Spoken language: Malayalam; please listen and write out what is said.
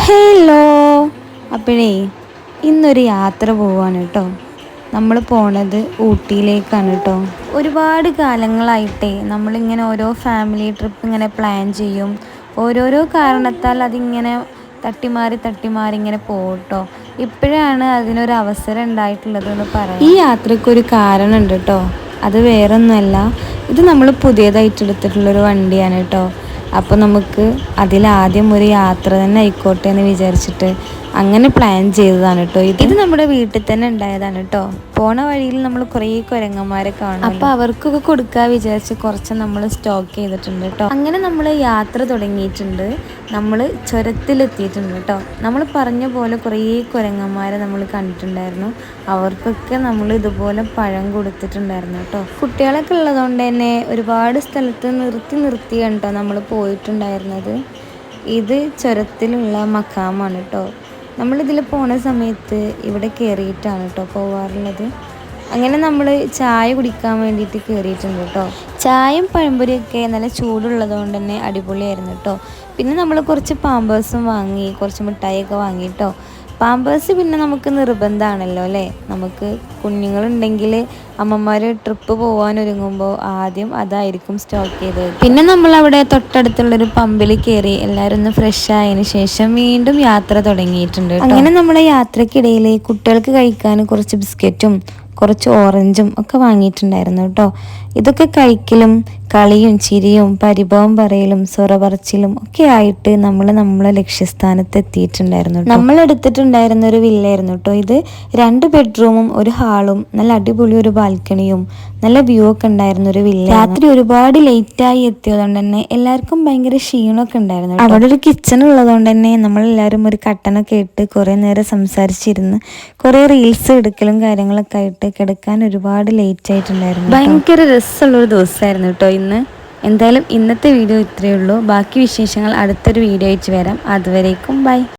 ഹലോ. അപ്പോഴേ ഇന്നൊരു യാത്ര പോവാണ് കേട്ടോ. നമ്മൾ പോണത് ഊട്ടിയിലേക്കാണ് കേട്ടോ. ഒരുപാട് കാലങ്ങളായിട്ടേ നമ്മളിങ്ങനെ ഓരോ ഫാമിലി ട്രിപ്പ് ഇങ്ങനെ പ്ലാൻ ചെയ്യും. ഓരോരോ കാരണത്താൽ അതിങ്ങനെ തട്ടിമാറി ഇങ്ങനെ പോകട്ടോ. ഇപ്പോഴാണ് അതിനൊരു അവസരം ഉണ്ടായിട്ടുള്ളതെന്ന് പറയാം. ഈ യാത്രക്കൊരു കാരണമുണ്ട് കേട്ടോ. അത് വേറൊന്നുമല്ല, ഇത് നമ്മൾ പുതിയതായിട്ട് എടുത്തിട്ടുള്ളൊരു വണ്ടിയാണ് കേട്ടോ. അപ്പോൾ നമുക്ക് അതിലാദ്യം ഒരു യാത്ര തന്നെ ആയിക്കോട്ടെ എന്ന് വിചാരിച്ചിട്ട് അങ്ങനെ പ്ലാൻ ചെയ്തതാണ് കേട്ടോ. ഇത് നമ്മുടെ വീട്ടിൽ തന്നെ ഉണ്ടായതാണ് കേട്ടോ. പോണ വഴിയിൽ നമ്മൾ കുറേ കുരങ്ങന്മാരെ കാണും. അപ്പോൾ അവർക്കൊക്കെ കൊടുക്കാൻ വിചാരിച്ച് കുറച്ച് നമ്മൾ സ്റ്റോക്ക് ചെയ്തിട്ടുണ്ട് കേട്ടോ. അങ്ങനെ നമ്മൾ യാത്ര തുടങ്ങിയിട്ടുണ്ട്. നമ്മൾ ചുരത്തിലെത്തിയിട്ടുണ്ട് കേട്ടോ. നമ്മൾ പറഞ്ഞ പോലെ കുറേ കുരങ്ങന്മാരെ നമ്മൾ കണ്ടിട്ടുണ്ടായിരുന്നു. അവർക്കൊക്കെ നമ്മൾ ഇതുപോലെ പഴം കൊടുത്തിട്ടുണ്ടായിരുന്നു കേട്ടോ. കുട്ടികളൊക്കെ ഉള്ളതുകൊണ്ട് തന്നെ ഒരുപാട് സ്ഥലത്ത് നിർത്തിയാണ് കേട്ടോ നമ്മൾ പോയിട്ടുണ്ടായിരുന്നത്. ഇത് ചുരത്തിലുള്ള മക്കാമാണ് കേട്ടോ. നമ്മളിതിൽ പോണ സമയത്ത് ഇവിടെ കയറിയിട്ടാണ് കേട്ടോ പോവാറുള്ളത്. അങ്ങനെ നമ്മൾ ചായ കുടിക്കാൻ വേണ്ടിയിട്ട് കയറിയിട്ടുണ്ട് കേട്ടോ. ചായയും പഴംപൊരിയൊക്കെ നല്ല ചൂടുള്ളത് കൊണ്ട് തന്നെ അടിപൊളിയായിരുന്നു കേട്ടോ. പിന്നെ നമ്മൾ കുറച്ച് പാമ്പേഴ്സും വാങ്ങി, കുറച്ച് മിഠായിയൊക്കെ വാങ്ങി കേട്ടോ. പാമ്പേഴ്സ് പിന്നെ നമുക്ക് നിർബന്ധമാണല്ലോ അല്ലേ. നമുക്ക് കുഞ്ഞുങ്ങളുണ്ടെങ്കിൽ അമ്മമാർ ട്രിപ്പ് പോകാൻ ഒരുങ്ങുമ്പോൾ ആദ്യം അതായിരിക്കും സ്റ്റോക്ക് ചെയ്തത്. പിന്നെ നമ്മളവിടെ തൊട്ടടുത്തുള്ളൊരു പമ്പിൽ കയറി എല്ലാവരും ഒന്ന് ഫ്രഷ് ആയതിന് ശേഷം വീണ്ടും യാത്ര തുടങ്ങിയിട്ടുണ്ട്. അങ്ങനെ നമ്മുടെ യാത്രക്കിടയിൽ കുട്ടികൾക്ക് കഴിക്കാൻ കുറച്ച് ബിസ്ക്കറ്റും കുറച്ച് ഓറഞ്ചും ഒക്കെ വാങ്ങിയിട്ടുണ്ടായിരുന്നു കേട്ടോ. ഇതൊക്കെ കഴിക്കലും കളിയും ചിരിയും പരിഭവം പറയലും സൊറ പറച്ചിലും ഒക്കെ ആയിട്ട് നമ്മളെ ലക്ഷ്യസ്ഥാനത്ത് എത്തിയിട്ടുണ്ടായിരുന്നു. നമ്മൾ എടുത്തിട്ടുണ്ടായിരുന്ന ഒരു വില്ലായിരുന്നു കേട്ടോ. ഇത് 2 ബെഡ്റൂമും ഒരു ഹാളും നല്ല അടിപൊളി ഒരു ബാൽക്കണിയും നല്ല വ്യൂ ഒക്കെ ഉണ്ടായിരുന്ന ഒരു വില്ല. രാത്രി ഒരുപാട് ലേറ്റായി എത്തിയതുകൊണ്ട് തന്നെ എല്ലാവർക്കും ഭയങ്കര ക്ഷീണമൊക്കെ ഉണ്ടായിരുന്നു. അവിടെ ഒരു കിച്ചൺ ഉള്ളതുകൊണ്ട് തന്നെ നമ്മളെല്ലാവരും ഒരു കട്ടനൊക്കെ ഇട്ട് കുറേ നേരം സംസാരിച്ചിരുന്ന് കുറേ റീൽസ് എടുക്കലും കാര്യങ്ങളൊക്കെ ആയിട്ട് കിടക്കാൻ ഒരുപാട് ലേറ്റ് ആയിട്ടുണ്ടായിരുന്നു. ഭയങ്കര രസമുള്ളൊരു ദിവസമായിരുന്നു കേട്ടോ ഇന്ന്. എന്തായാലും ഇന്നത്തെ വീഡിയോ ഇത്രയേ ഉള്ളൂ. ബാക്കി വിശേഷങ്ങൾ അടുത്തൊരു വീഡിയോ ആയിട്ട് വരാം. അതുവരേക്കും ബൈ.